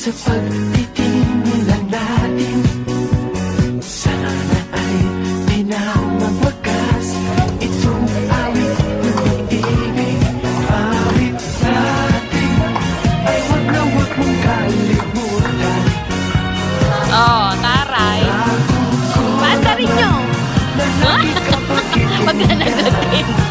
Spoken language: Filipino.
sa pagtitingnan natin. Sana ay pinamagwakas itong awit ng pag-ibig. Awit natin ay wag na wag mong kalimutan. Oh, taray. Basta rin nyo. Wag na nagatin.